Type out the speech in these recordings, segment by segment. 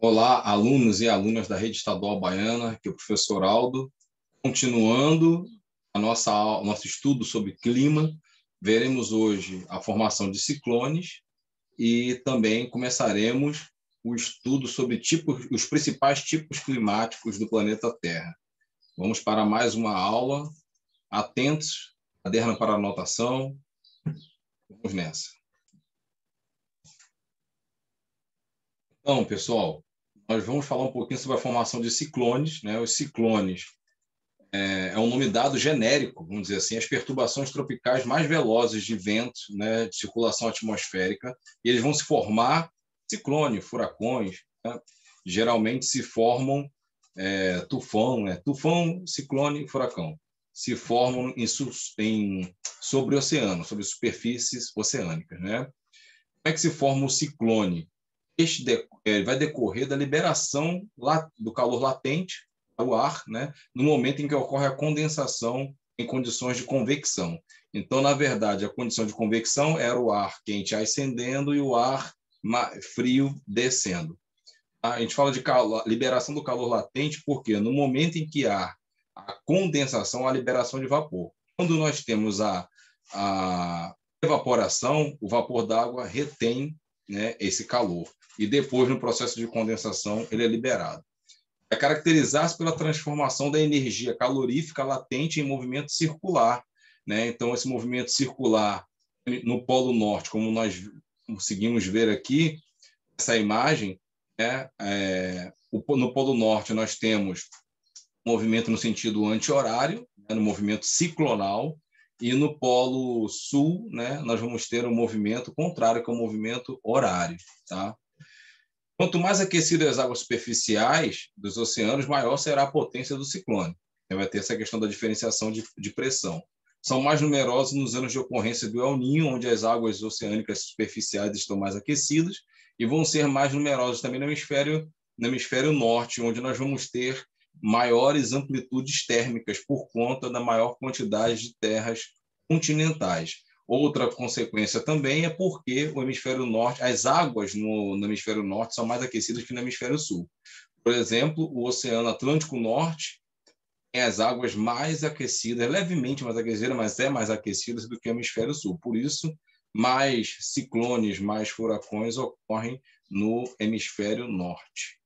Olá, alunos e alunas da Rede Estadual Baiana, aqui é o professor Aldo. Continuando nosso estudo sobre clima, veremos hoje a formação de ciclones e também começaremos o estudo sobre os principais tipos climáticos do planeta Terra. Vamos para mais uma aula. Atentos, caderno para anotação. Vamos nessa. Então, pessoal, nós vamos falar um pouquinho sobre a formação de ciclones, né? Os ciclones é um nome dado genérico, vamos dizer assim, as perturbações tropicais mais velozes de vento, né, de circulação atmosférica, e eles vão se formar ciclone, furacões, né? Geralmente se formam tufão, né? Tufão, ciclone, furacão, se formam sobre o oceano, sobre superfícies oceânicas, né? Como é que se forma o ciclone? Vai decorrer da liberação do calor latente ao ar, né, no momento em que ocorre a condensação em condições de convecção. Então, na verdade, a condição de convecção era o ar quente ascendendo e o ar frio descendo. A gente fala de liberação do calor latente porque no momento em que há a condensação, a liberação de vapor. Quando nós temos a evaporação, o vapor d'água retém, né, esse calor. E depois, no processo de condensação, ele é liberado. É caracterizar-se pela transformação da energia calorífica latente em movimento circular, né? Então, esse movimento circular no Polo Norte, como nós conseguimos ver aqui, essa imagem, no Polo Norte nós temos movimento no sentido anti-horário, né, no movimento ciclonal, e no Polo Sul, né, nós vamos ter um movimento contrário, que é o movimento horário. Tá? Quanto mais aquecidas as águas superficiais dos oceanos, maior será a potência do ciclone. Vai ter essa questão da diferenciação de pressão. São mais numerosos nos anos de ocorrência do El Niño, onde as águas oceânicas superficiais estão mais aquecidas, e vão ser mais numerosos também no hemisfério norte, onde nós vamos ter maiores amplitudes térmicas por conta da maior quantidade de terras continentais. Outra consequência também é porque o hemisfério norte, as águas no hemisfério norte são mais aquecidas que no hemisfério sul. Por exemplo, o Oceano Atlântico Norte tem as águas mais aquecidas, levemente mais aquecidas, mas mais aquecidas do que o hemisfério sul. Por isso, mais ciclones, mais furacões ocorrem no hemisfério norte.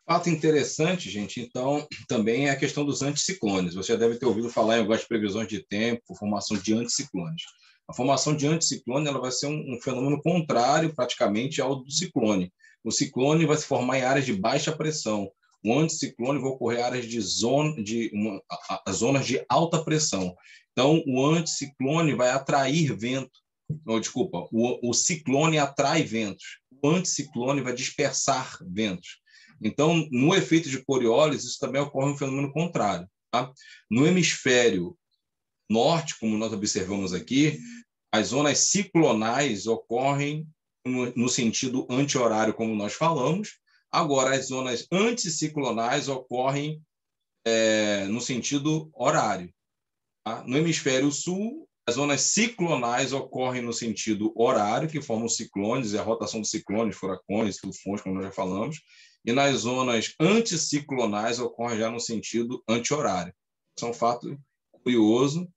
Fato interessante, gente, então, também é a questão dos anticiclones. Você já deve ter ouvido falar em algumas previsões de tempo, formação de anticiclones. A formação de anticiclone ela vai ser um fenômeno contrário, praticamente, ao do ciclone. O ciclone vai se formar em áreas de baixa pressão. O anticiclone vai ocorrer em áreas zonas de alta pressão. Então, o anticiclone vai atrair vento. Desculpa, o ciclone atrai ventos. O anticiclone vai dispersar ventos. Então, no efeito de Coriolis, isso também ocorre um fenômeno contrário. Tá? No hemisfério norte, como nós observamos aqui, as zonas ciclonais ocorrem no sentido anti-horário, como nós falamos. Agora, as zonas anticiclonais ocorrem no sentido horário. Tá? No hemisfério sul, as zonas ciclonais ocorrem no sentido horário, que formam ciclones, e a rotação dos ciclones, furacões, tufões, como nós já falamos. E nas zonas anticiclonais ocorre já no sentido anti-horário. Isso é um fato curioso,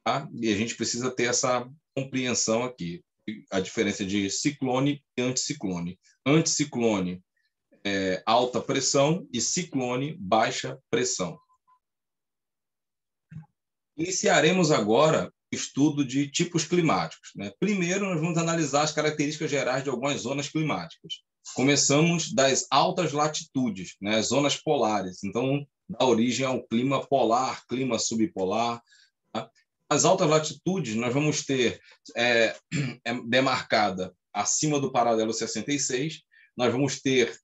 tá? E a gente precisa ter essa compreensão aqui, a diferença de ciclone e anticiclone. Anticiclone é alta pressão e ciclone baixa pressão. Iniciaremos agora o estudo de tipos climáticos, né? Primeiro, nós vamos analisar as características gerais de algumas zonas climáticas. Começamos das altas latitudes, né, as zonas polares. Então, dá origem ao clima polar, clima subpolar. Tá? As altas latitudes, nós vamos ter demarcada acima do paralelo 66, nós vamos ter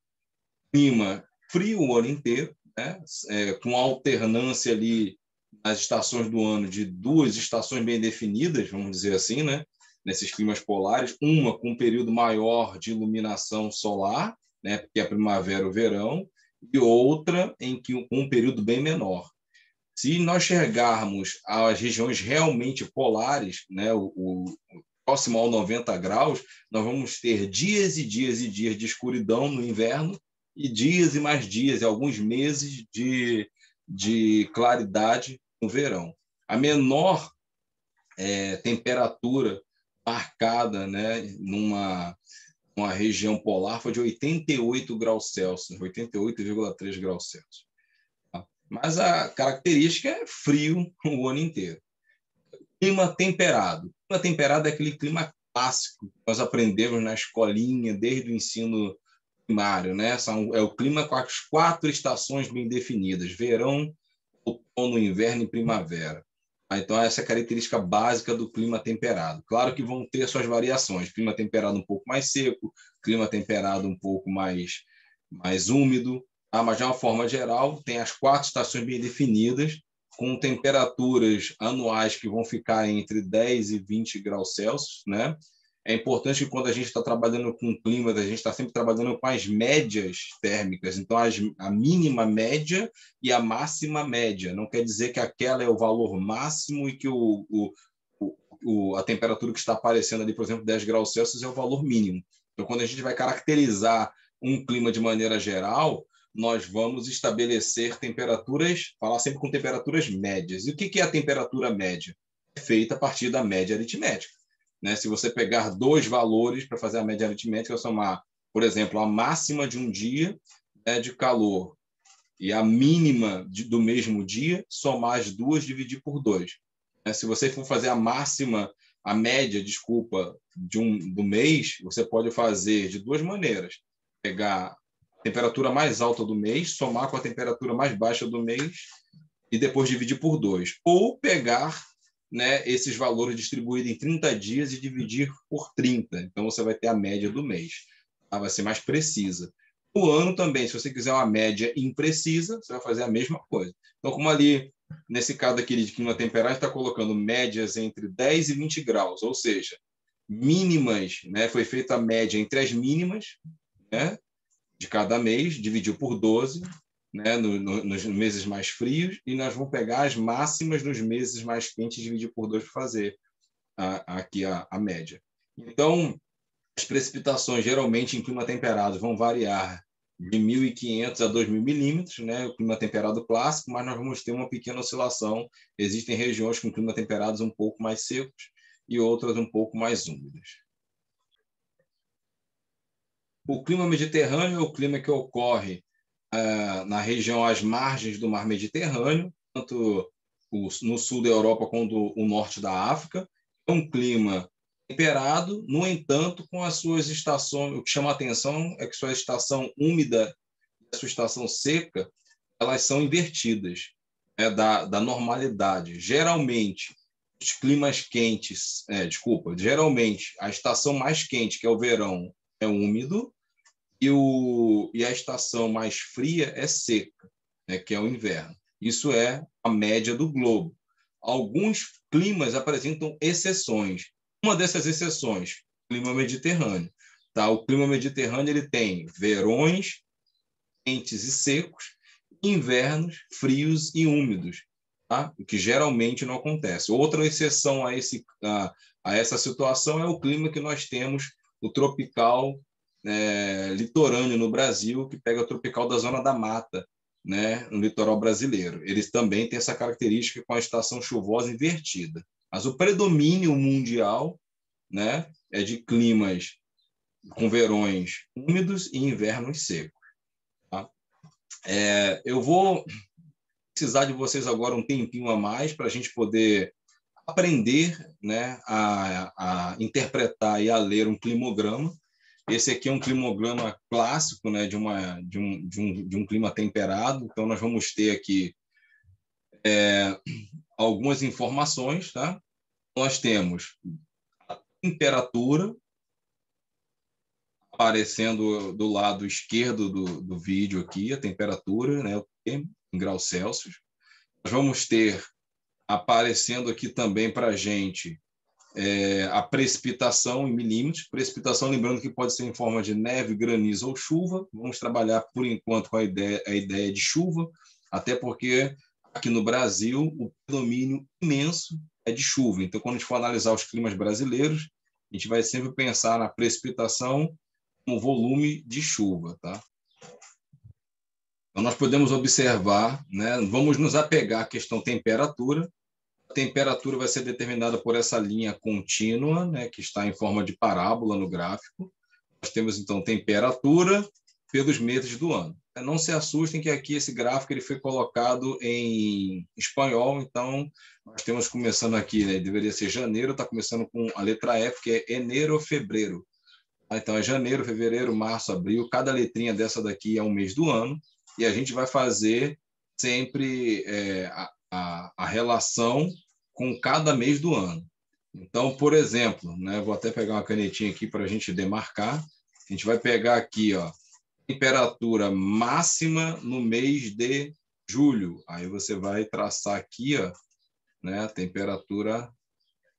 clima frio o ano inteiro, né, com alternância ali nas estações do ano de duas estações bem definidas, vamos dizer assim, né? Nesses climas polares, uma com um período maior de iluminação solar, né, que é a primavera e o verão, e outra em que um período bem menor. Se nós enxergarmos as regiões realmente polares, né, próximo ao 90 graus, nós vamos ter dias e dias e dias de escuridão no inverno e dias e mais dias, e alguns meses de claridade no verão. A menor temperatura marcada, né, numa região polar foi de 88 graus Celsius, 88,3 graus Celsius. Mas a característica é frio o ano inteiro. Clima temperado. Clima temperado é aquele clima clássico que nós aprendemos na escolinha desde o ensino primário, né? É o clima com as 4 estações bem definidas: verão, outono, inverno e primavera. Então, essa é a característica básica do clima temperado. Claro que vão ter suas variações. Clima temperado um pouco mais seco, clima temperado um pouco mais úmido, mas, de uma forma geral, tem as 4 estações bem definidas, com temperaturas anuais que vão ficar entre 10 e 20 graus Celsius, né? É importante que quando a gente está trabalhando com o clima, a gente está sempre trabalhando com as médias térmicas. Então, a mínima média e a máxima média. Não quer dizer que aquela é o valor máximo e que a temperatura que está aparecendo ali, por exemplo, 10 graus Celsius, é o valor mínimo. Então, quando a gente vai caracterizar um clima de maneira geral, nós vamos estabelecer temperaturas, falar sempre com temperaturas médias. E o que é a temperatura média? É feita a partir da média aritmética. Né? Se você pegar 2 valores para fazer a média aritmética, somar, por exemplo, a máxima de um dia, né, de calor e a mínima do mesmo dia, somar as duas, dividir por 2. Se você for fazer a média, desculpa, do mês, você pode fazer de 2 maneiras. Pegar a temperatura mais alta do mês, somar com a temperatura mais baixa do mês e depois dividir por 2. Ou pegar, né, esses valores distribuídos em 30 dias e dividir por 30. Então, você vai ter a média do mês. Tá? Vai ser mais precisa. No ano também, se você quiser uma média imprecisa, você vai fazer a mesma coisa. Então, como ali, nesse caso aqui de clima temperado, está colocando médias entre 10 e 20 graus, ou seja, mínimas, né, foi feita a média entre as mínimas, né, de cada mês, dividiu por 12, né, nos meses mais frios, e nós vamos pegar as máximas nos meses mais quentes e dividir por 2 para fazer aqui a média. Então, as precipitações, geralmente, em clima temperado, vão variar de 1.500 a 2.000 milímetros, né, o clima temperado clássico, mas nós vamos ter uma pequena oscilação. Existem regiões com clima temperados um pouco mais secos e outras um pouco mais úmidas. O clima mediterrâneo é o clima que ocorre na região às margens do mar Mediterrâneo, tanto no sul da Europa quanto o norte da África. É um clima temperado, no entanto, com as suas estações. O que chama a atenção é que sua estação úmida e a sua estação seca, elas são invertidas, né, da normalidade. Geralmente, os climas quentes, geralmente a estação mais quente, que é o verão, é úmido, e a estação mais fria é seca, né, que é o inverno. Isso é a média do globo. Alguns climas apresentam exceções. Uma dessas exceções, o clima mediterrâneo. Tá? O clima mediterrâneo ele tem verões quentes e secos, invernos frios e úmidos, tá? O que geralmente não acontece. Outra exceção a essa situação é o clima que nós temos, o tropical litorâneo no Brasil, que pega o tropical da Zona da Mata, né, no litoral brasileiro. Eles também têm essa característica com a estação chuvosa invertida. Mas o predomínio mundial, né, é de climas com verões úmidos e invernos secos. Tá? Eu vou precisar de vocês agora um tempinho a mais para a gente poder aprender, né, a interpretar e a ler um climograma. Esse aqui é um climograma clássico, né, de um clima temperado. Então, nós vamos ter aqui algumas informações. Tá? Nós temos a temperatura aparecendo do lado esquerdo do vídeo aqui, a temperatura, né, em graus Celsius. Nós vamos ter aparecendo aqui também para a gente a precipitação em milímetros. Precipitação, lembrando que pode ser em forma de neve, granizo ou chuva. Vamos trabalhar, por enquanto, com a ideia de chuva, até porque aqui no Brasil o predomínio imenso é de chuva. Então, quando a gente for analisar os climas brasileiros, A gente vai sempre pensar na precipitação como volume de chuva, tá? Então, nós podemos observar, né? Vamos nos apegar à questão temperatura. A temperatura vai ser determinada por essa linha contínua, né? Que está em forma de parábola no gráfico. Nós temos, então, temperatura pelos meses do ano. Não se assustem que aqui esse gráfico ele foi colocado em espanhol, então nós temos começando aqui, né? Deveria ser janeiro, está começando com a letra F, que é enero, fevereiro. Então é janeiro, fevereiro, março, abril, cada letrinha dessa daqui é um mês do ano, e a gente vai fazer sempre a relação com cada mês do ano. Então, por exemplo, né, vou até pegar uma canetinha aqui para a gente demarcar. A gente vai pegar aqui, ó, temperatura máxima no mês de julho. Aí você vai traçar aqui, ó, né, a temperatura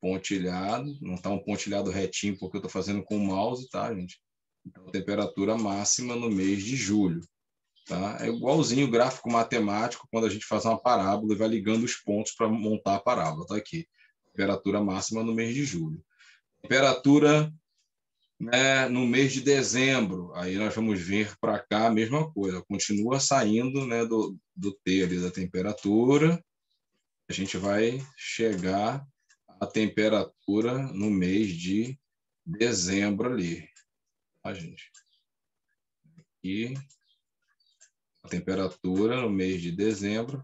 pontilhado, não está um pontilhado retinho porque eu estou fazendo com o mouse, tá, gente? Então, temperatura máxima no mês de julho. Tá? É igualzinho o gráfico matemático quando a gente faz uma parábola e vai ligando os pontos para montar a parábola. Tá aqui. Temperatura máxima no mês de julho. Temperatura, né, no mês de dezembro. Aí nós vamos ver para cá a mesma coisa. Continua saindo, né, do T ali da temperatura. A gente vai chegar à temperatura no mês de dezembro ali. Tá, gente? E a temperatura no mês de dezembro.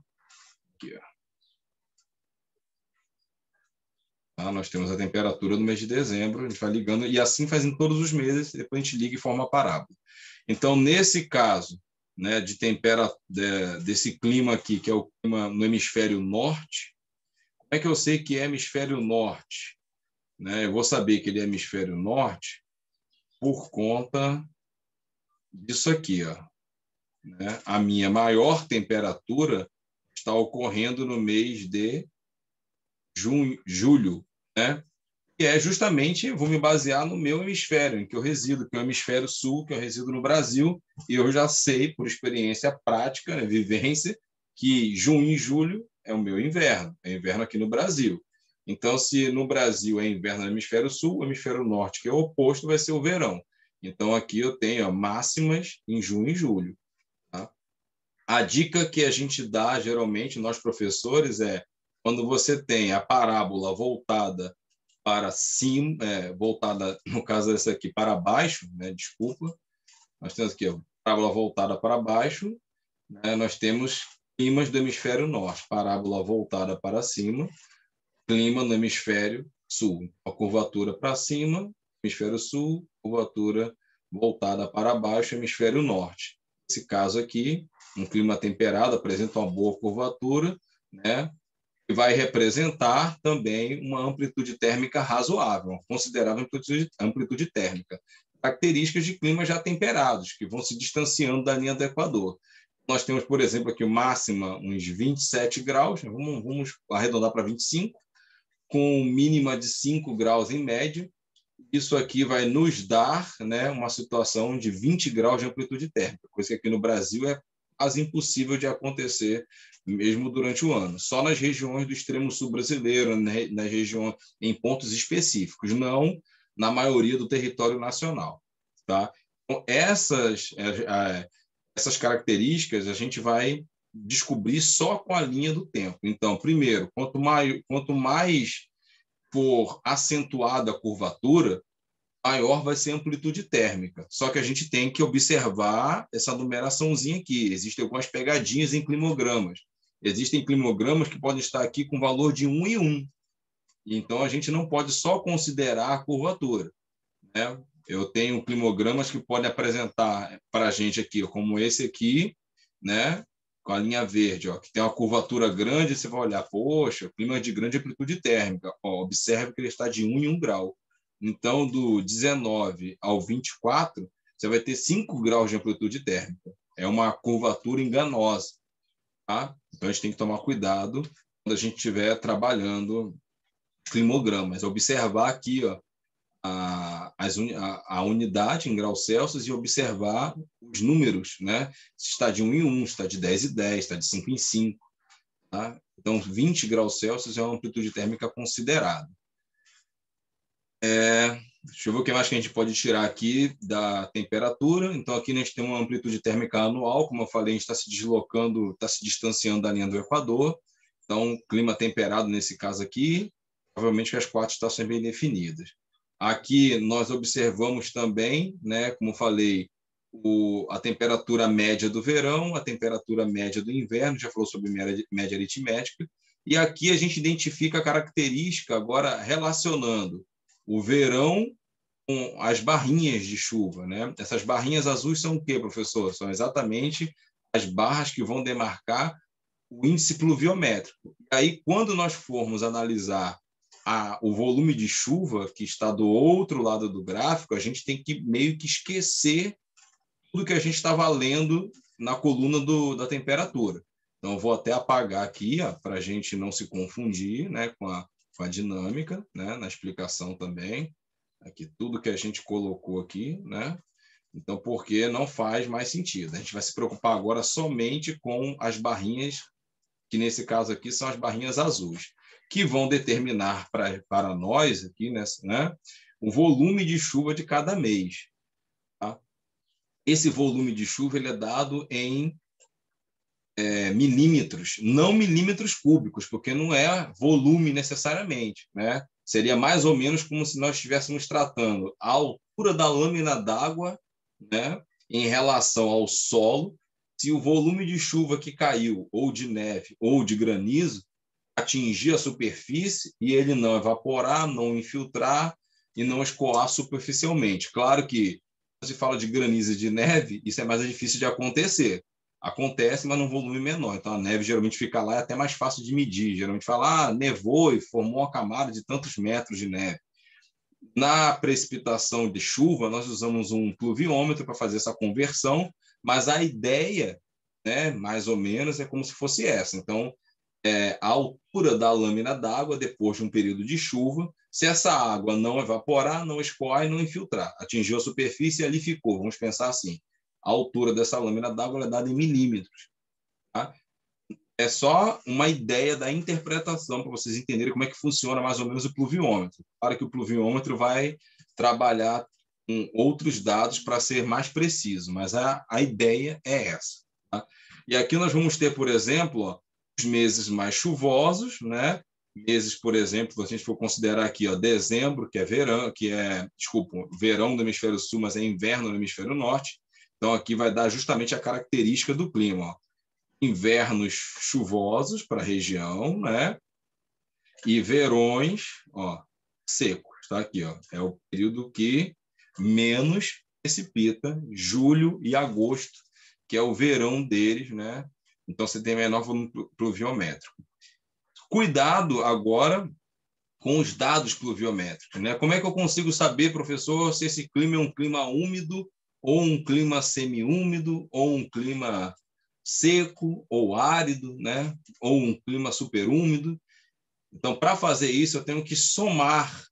Aqui, ó. Tá? Nós temos a temperatura no mês de dezembro, a gente vai ligando, e assim faz em todos os meses, depois a gente liga e forma a parábola. Então, nesse caso, né, desse clima aqui, que é o clima no hemisfério norte, como é que eu sei que é hemisfério norte? Né? Eu vou saber que ele é hemisfério norte por conta disso aqui, ó. Né? A minha maior temperatura está ocorrendo no mês de julho, né? Que é justamente, vou me basear no meu hemisfério, em que eu resido, que é o hemisfério sul, que eu resido no Brasil, e eu já sei, por experiência prática, né, vivência, que junho e julho é o meu inverno, é inverno aqui no Brasil. Então, se no Brasil é inverno no hemisfério sul, o hemisfério norte, que é o oposto, vai ser o verão. Então, aqui eu tenho ó, máximas em junho e julho. Tá? A dica que a gente dá, geralmente, nós professores, é quando você tem a parábola voltada para cima, voltada, no caso dessa aqui, para baixo, né? Desculpa. Nós temos aqui, ó, parábola voltada para baixo, né? Nós temos climas do hemisfério norte, parábola voltada para cima, clima no hemisfério sul. A curvatura para cima, hemisfério sul, curvatura voltada para baixo, hemisfério norte. Nesse caso aqui, um clima temperado apresenta uma boa curvatura, né? E vai representar também uma amplitude térmica razoável, uma considerável amplitude térmica. Características de climas já temperados, que vão se distanciando da linha do Equador. Nós temos, por exemplo, aqui o máxima uns 27 graus, vamos arredondar para 25, com mínima de 5 graus em média. Isso aqui vai nos dar, né, uma situação de 20 graus de amplitude térmica, coisa que aqui no Brasil é quase impossível de acontecer mesmo durante o ano. Só nas regiões do extremo sul brasileiro, nas regiões em pontos específicos, não na maioria do território nacional. Tá? Então, essas características a gente vai descobrir só com a linha do tempo. Então, primeiro, quanto mais for acentuada a curvatura, maior vai ser a amplitude térmica. Só que a gente tem que observar essa numeraçãozinha aqui. Existem algumas pegadinhas em climogramas. Existem climogramas que podem estar aqui com valor de 1 e 1. Então, a gente não pode só considerar a curvatura. Né? Eu tenho climogramas que podem apresentar para a gente aqui, como esse aqui, né? Com a linha verde, ó, que tem uma curvatura grande, você vai olhar, poxa, clima de grande amplitude térmica. Ó, observe que ele está de 1 em 1 grau. Então, do 19 ao 24, você vai ter 5 graus de amplitude térmica. É uma curvatura enganosa. Tá? Então, a gente tem que tomar cuidado quando a gente estiver trabalhando climogramas. Observar aqui ó, a unidade em graus Celsius e observar os números, né? Se está de 1 em 1, se está de 10 em 10, está de 5 em 5. Tá? Então, 20 graus Celsius é uma amplitude térmica considerada. Deixa eu ver o que mais que a gente pode tirar aqui da temperatura. Então, aqui a gente tem uma amplitude térmica anual, como eu falei, a gente está se deslocando, está se distanciando da linha do Equador. Então, clima temperado nesse caso aqui, provavelmente as 4 estações bem definidas. Aqui nós observamos também, né, como falei, a temperatura média do verão, a temperatura média do inverno, já falou sobre média aritmética, e aqui a gente identifica a característica agora relacionando o verão com as barrinhas de chuva, né? Essas barrinhas azuis são o quê, professor? São exatamente as barras que vão demarcar o índice pluviométrico. E aí, quando nós formos analisar o volume de chuva que está do outro lado do gráfico, a gente tem que meio que esquecer tudo que a gente estava lendo na coluna da temperatura. Então, eu vou até apagar aqui, para a gente não se confundir, né, com a dinâmica, né, na explicação também. Aqui, tudo que a gente colocou aqui, né? Então, porque não faz mais sentido. A gente vai se preocupar agora somente com as barrinhas, que nesse caso aqui são as barrinhas azuis, que vão determinar para nós aqui, né, o volume de chuva de cada mês. Tá? Esse volume de chuva ele é dado em milímetros, não milímetros cúbicos, porque não é volume necessariamente, né? Seria mais ou menos como se nós estivéssemos tratando a altura da lâmina d'água, né, em relação ao solo, se o volume de chuva que caiu, ou de neve, ou de granizo, atingir a superfície e ele não evaporar, não infiltrar e não escoar superficialmente. Claro que, quando se fala de granizo e de neve, isso é mais difícil de acontecer. Acontece, mas num volume menor. Então, a neve geralmente fica lá, é até mais fácil de medir. Geralmente fala, nevou e formou uma camada de tantos metros de neve. Na precipitação de chuva, nós usamos um pluviômetro para fazer essa conversão, mas a ideia, né, mais ou menos, é como se fosse essa. Então, a altura da lâmina d'água depois de um período de chuva, se essa água não evaporar, não escoar e não infiltrar, atingiu a superfície e ali ficou. Vamos pensar assim, a altura dessa lâmina d'água é dada em milímetros. Tá? É só uma ideia da interpretação para vocês entenderem como é que funciona mais ou menos o pluviômetro. Claro que o pluviômetro vai trabalhar com outros dados para ser mais preciso, mas a ideia é essa. Tá? E aqui nós vamos ter, por exemplo, os meses mais chuvosos, né? Meses, por exemplo, se a gente for considerar aqui, dezembro, que é verão, verão do hemisfério sul, mas é inverno no hemisfério norte. Então, aqui vai dar justamente a característica do clima. Invernos chuvosos para a região, né? E verões, secos. Tá aqui, é o período que menos precipita, julho e agosto, que é o verão deles, né? Então, você tem menor volume pluviométrico. Cuidado agora com os dados pluviométricos, né? Como é que eu consigo saber, professor, se esse clima é um clima úmido, ou um clima semiúmido, ou um clima seco ou árido, né? Ou um clima superúmido? Então, para fazer isso, eu tenho que somar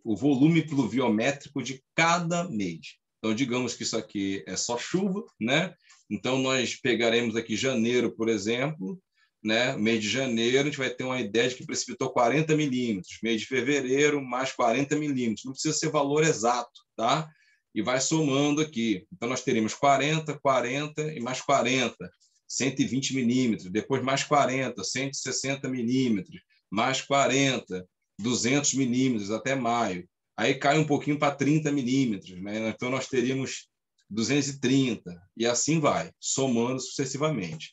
o volume pluviométrico de cada mês. Então, digamos que isso aqui é só chuva, né? Então, nós pegaremos aqui janeiro, por exemplo, né? Mês de janeiro, a gente vai ter uma ideia de que precipitou 40 milímetros. Mês de fevereiro, mais 40 milímetros. Não precisa ser valor exato, tá? E vai somando aqui. Então, nós teríamos 40, 40 e mais 40, 120 milímetros. Depois, mais 40, 160 milímetros. Mais 40, 200 milímetros até maio. Aí cai um pouquinho para 30 milímetros, né? Então, nós teríamos 230, e assim vai, somando sucessivamente.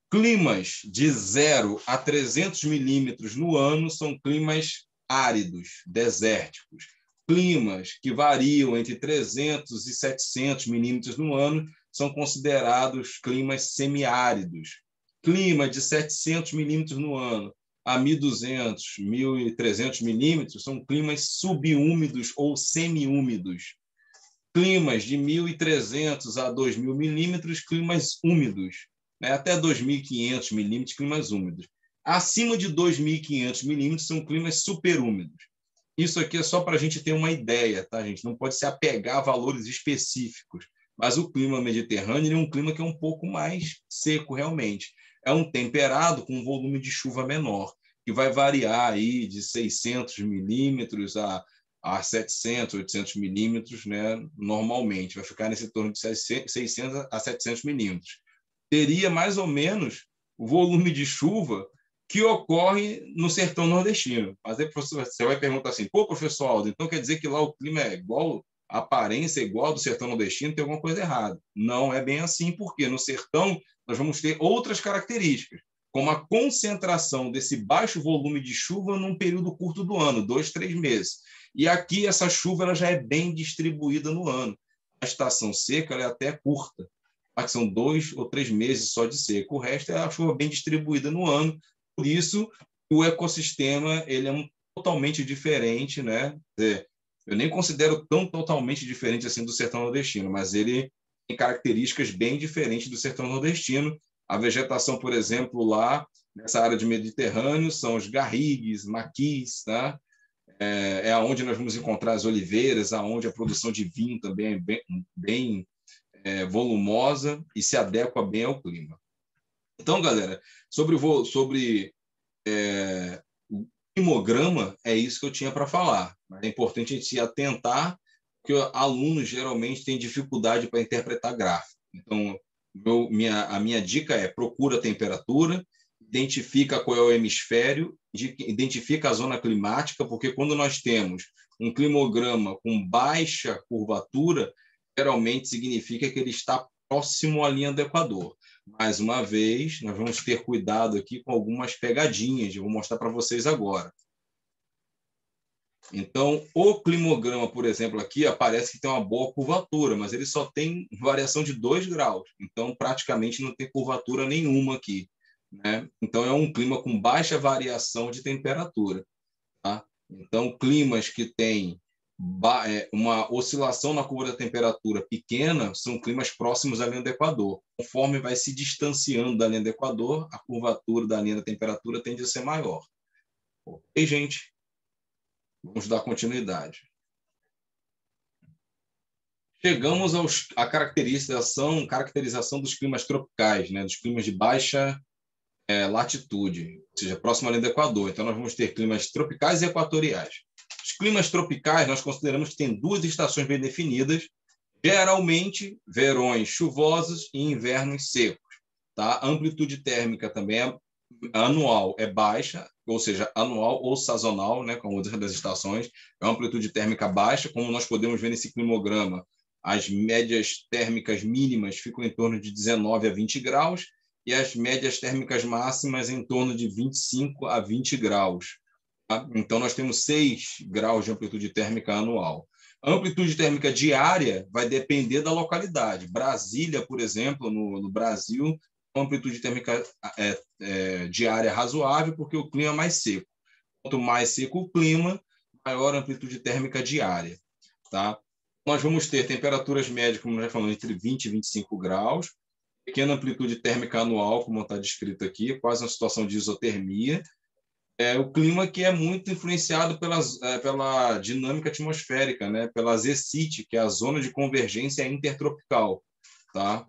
Climas de 0 a 300 milímetros no ano são climas áridos, desérticos. Climas que variam entre 300 e 700 milímetros no ano são considerados climas semiáridos. Clima de 700 milímetros no ano a 1.200, 1.300 milímetros são climas subúmidos ou semiúmidos. Climas de 1.300 a 2.000 milímetros, climas úmidos. Né? Até 2.500 milímetros, climas úmidos. Acima de 2.500 milímetros são climas superúmidos. Isso aqui é só para a gente ter uma ideia, tá, gente? Não pode se apegar a valores específicos. Mas o clima mediterrâneo é um clima que é um pouco mais seco, realmente. É um temperado com um volume de chuva menor, que vai variar aí de 600 milímetros a a 700, 800 milímetros, né, normalmente. Vai ficar nesse torno de 600 a 700 milímetros. Teria mais ou menos o volume de chuva que ocorre no sertão nordestino. Mas aí você vai perguntar assim, pô, professor Aldo, então quer dizer que lá o clima é igual, a aparência é igual do sertão nordestino, tem alguma coisa errada. Não é bem assim, porque no sertão nós vamos ter outras características, como a concentração desse baixo volume de chuva num período curto do ano, 2, 3 meses. E aqui essa chuva ela já é bem distribuída no ano. A estação seca ela é até curta, são 2 ou 3 meses só de seca. O resto é a chuva bem distribuída no ano. Por isso, o ecossistema ele é totalmente diferente, né? Eu nem considero tão totalmente diferente assim do sertão nordestino, mas ele tem características bem diferentes do sertão nordestino. A vegetação, por exemplo, lá nessa área de Mediterrâneo são os garrigues, maquis, tá? É onde nós vamos encontrar as oliveiras, aonde a produção de vinho também é bem volumosa e se adequa bem ao clima. Então, galera, sobre o climograma, é isso que eu tinha para falar. Mas é importante a gente se atentar, porque alunos geralmente têm dificuldade para interpretar gráfico. Então, a minha dica é procura a temperatura, identifica qual é o hemisfério, identifica a zona climática, porque quando nós temos um climograma com baixa curvatura, geralmente significa que ele está próximo à linha do Equador. Mais uma vez, nós vamos ter cuidado aqui com algumas pegadinhas, eu vou mostrar para vocês agora. Então, o climograma, por exemplo, aqui aparece que tem uma boa curvatura, mas ele só tem variação de 2 graus, então praticamente não tem curvatura nenhuma aqui, né? Então, é um clima com baixa variação de temperatura, tá? Então, climas que têm uma oscilação na curva da temperatura pequena são climas próximos à linha do Equador. Conforme vai se distanciando da linha do Equador, a curvatura da linha da temperatura tende a ser maior. Ok, gente? Vamos dar continuidade. Chegamos à caracterização dos climas tropicais, né? Dos climas de baixa latitude, ou seja, próximo à linha do Equador. Então, nós vamos ter climas tropicais e equatoriais. Os climas tropicais, nós consideramos que tem 2 estações bem definidas, geralmente verões chuvosos e invernos secos. Tá? A amplitude térmica também anual é baixa, ou seja, anual ou sazonal, né, como outras das estações, é uma amplitude térmica baixa, como nós podemos ver nesse climograma. As médias térmicas mínimas ficam em torno de 19 a 20 graus e as médias térmicas máximas em torno de 25 a 20 graus. Tá? Então, nós temos 6 graus de amplitude térmica anual. A amplitude térmica diária vai depender da localidade. Brasília, por exemplo, no Brasil, uma amplitude térmica diária razoável, porque o clima é mais seco. Quanto mais seco o clima, maior a amplitude térmica diária. Tá? Nós vamos ter temperaturas médias, como nós já falamos, entre 20 e 25 graus, pequena amplitude térmica anual, como está descrito aqui, quase uma situação de isotermia. O clima que é muito influenciado pela dinâmica atmosférica, né? Pela ZCIT, que é a zona de convergência intertropical. Tá?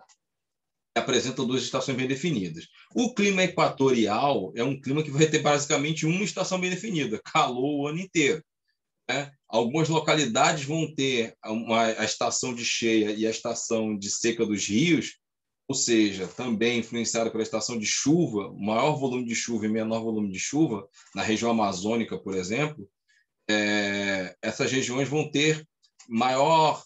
Apresenta 2 estações bem definidas. O clima equatorial é um clima que vai ter basicamente uma estação bem definida, calor o ano inteiro. Né? Algumas localidades vão ter a estação de cheia e a estação de seca dos rios, ou seja, também influenciada pela estação de chuva, maior volume de chuva e menor volume de chuva, na região amazônica, por exemplo, essas regiões vão ter maior,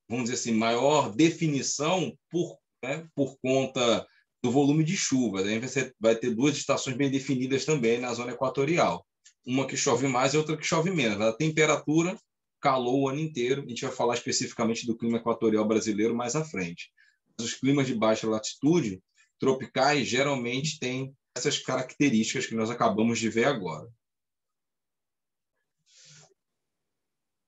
vamos dizer assim, maior definição por conta do volume de chuva. Daí você vai ter 2 estações bem definidas também na zona equatorial. Uma que chove mais e outra que chove menos. A temperatura, calor o ano inteiro. A gente vai falar especificamente do clima equatorial brasileiro mais à frente. Os climas de baixa latitude, tropicais, geralmente têm essas características que nós acabamos de ver agora.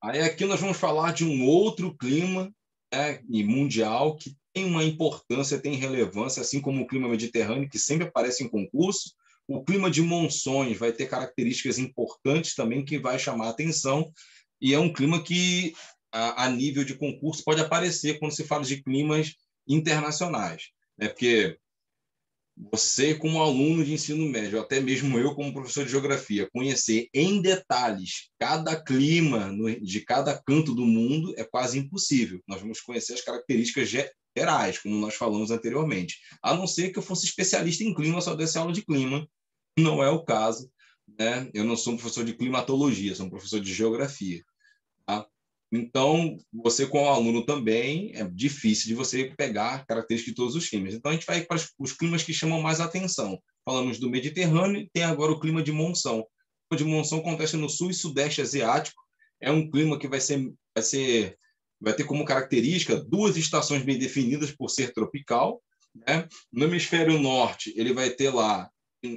Aí aqui nós vamos falar de um outro clima, né, mundial que tem uma importância, tem relevância, assim como o clima mediterrâneo, que sempre aparece em concurso. O clima de monções vai ter características importantes também que vai chamar a atenção, e é um clima que, a nível de concurso, pode aparecer quando se fala de climas internacionais. Né? Porque você, como aluno de ensino médio, até mesmo eu, como professor de geografia, conhecer em detalhes cada clima de cada canto do mundo é quase impossível. Nós vamos conhecer as características gerais, como nós falamos anteriormente. A não ser que eu fosse especialista em clima, só desse aula de clima. Não é o caso, né? Eu não sou um professor de climatologia, sou um professor de geografia. Tá? Então, você como aluno também, é difícil de você pegar características de todos os climas. Então, a gente vai para os climas que chamam mais atenção. Falamos do Mediterrâneo e tem agora o clima de monção. O clima de monção acontece no sul e sudeste asiático. É um clima que vai ter como característica duas estações bem definidas por ser tropical, né? No hemisfério norte, ele vai ter lá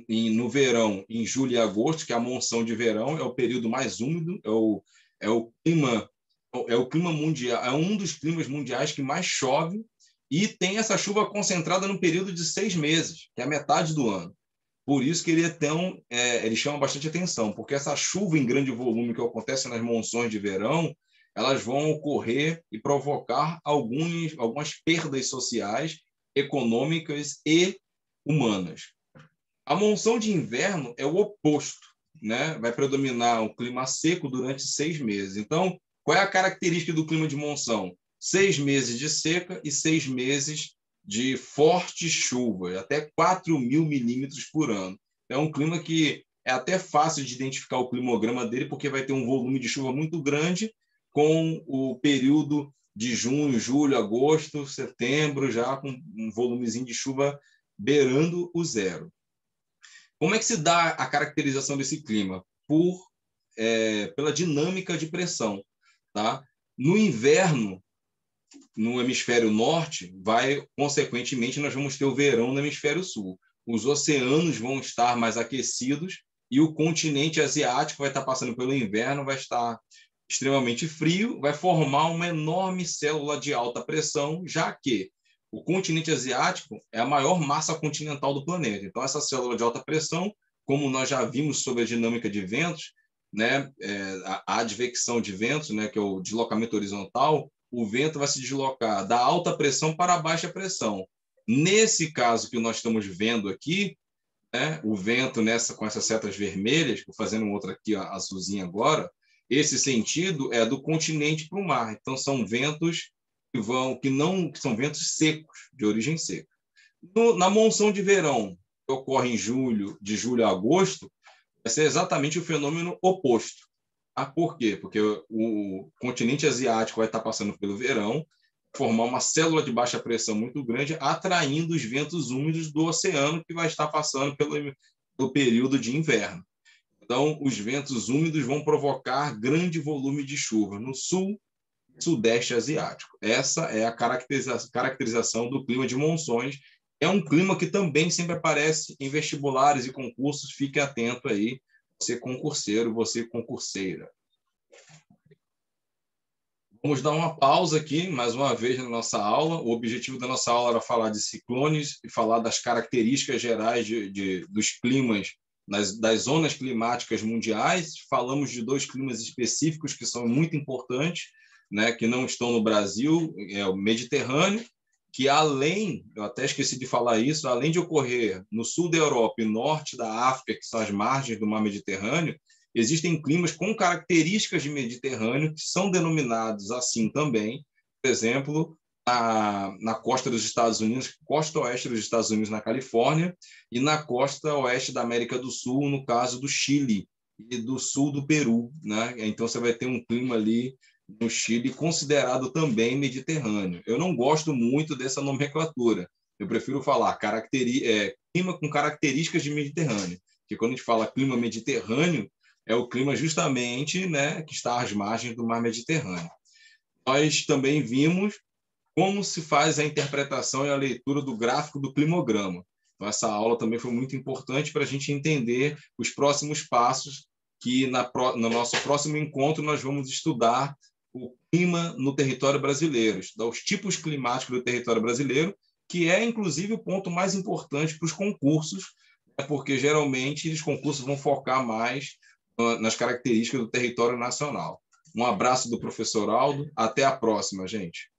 no verão, em julho e agosto, que é a monção de verão, é o período mais úmido, é o clima mundial, é um dos climas mundiais que mais chove e tem essa chuva concentrada no período de 6 meses, que é a metade do ano. Por isso que ele chama bastante atenção, porque essa chuva em grande volume que acontece nas monções de verão, elas vão ocorrer e provocar algumas perdas sociais, econômicas e humanas. A monção de inverno é o oposto, né? Vai predominar um clima seco durante 6 meses. Então, qual é a característica do clima de monção? 6 meses de seca e 6 meses de forte chuva, até 4.000 milímetros por ano. É um clima que é até fácil de identificar o climograma dele, porque vai ter um volume de chuva muito grande, com o período de junho, julho, agosto, setembro, já com um volumezinho de chuva beirando o zero. Como é que se dá a caracterização desse clima? Pela dinâmica de pressão. Tá? No inverno, no hemisfério norte, consequentemente, nós vamos ter o verão no hemisfério sul. Os oceanos vão estar mais aquecidos e o continente asiático vai estar passando pelo inverno, vai estar extremamente frio, vai formar uma enorme célula de alta pressão, já que o continente asiático é a maior massa continental do planeta. Então, essa célula de alta pressão, como nós já vimos sobre a dinâmica de ventos, né, a advecção de ventos, né, que é o deslocamento horizontal, o vento vai se deslocar da alta pressão para a baixa pressão. Nesse caso que nós estamos vendo aqui, né, o vento com essas setas vermelhas, vou fazendo outra aqui, ó, azulzinha agora, esse sentido é do continente para o mar. Então, são ventos que são ventos secos, de origem seca. Na monção de verão, que ocorre de julho a agosto, vai ser exatamente o fenômeno oposto. Por quê? Porque o continente asiático vai estar passando pelo verão, formar uma célula de baixa pressão muito grande, atraindo os ventos úmidos do oceano, que vai estar passando pelo período de inverno. Então, os ventos úmidos vão provocar grande volume de chuva no sul e sudeste asiático. Essa é a caracterização do clima de monções. É um clima que também sempre aparece em vestibulares e concursos. Fique atento aí, você concurseiro, você concurseira. Vamos dar uma pausa aqui, mais uma vez, na nossa aula. O objetivo da nossa aula era falar de ciclones e falar das características gerais dos climas, das zonas climáticas mundiais. Falamos de 2 climas específicos que são muito importantes, né, que não estão no Brasil, é o Mediterrâneo, que eu até esqueci de falar isso, além de ocorrer no sul da Europa e norte da África, que são as margens do mar Mediterrâneo, existem climas com características de Mediterrâneo que são denominados assim também, por exemplo, na costa dos Estados Unidos, costa oeste dos Estados Unidos, na Califórnia, e na costa oeste da América do Sul, no caso do Chile e do sul do Peru, né? Então, você vai ter um clima ali no Chile considerado também mediterrâneo. Eu não gosto muito dessa nomenclatura. Eu prefiro falar clima com características de Mediterrâneo, porque quando a gente fala clima mediterrâneo, é o clima justamente, né, que está às margens do mar Mediterrâneo. Nós também vimos como se faz a interpretação e a leitura do gráfico do climograma. Então, essa aula também foi muito importante para a gente entender os próximos passos, que no nosso próximo encontro nós vamos estudar o clima no território brasileiro, estudar os tipos climáticos do território brasileiro, que é, inclusive, o ponto mais importante para os concursos, porque, geralmente, os concursos vão focar mais nas características do território nacional. Um abraço do professor Aldo. Até a próxima, gente.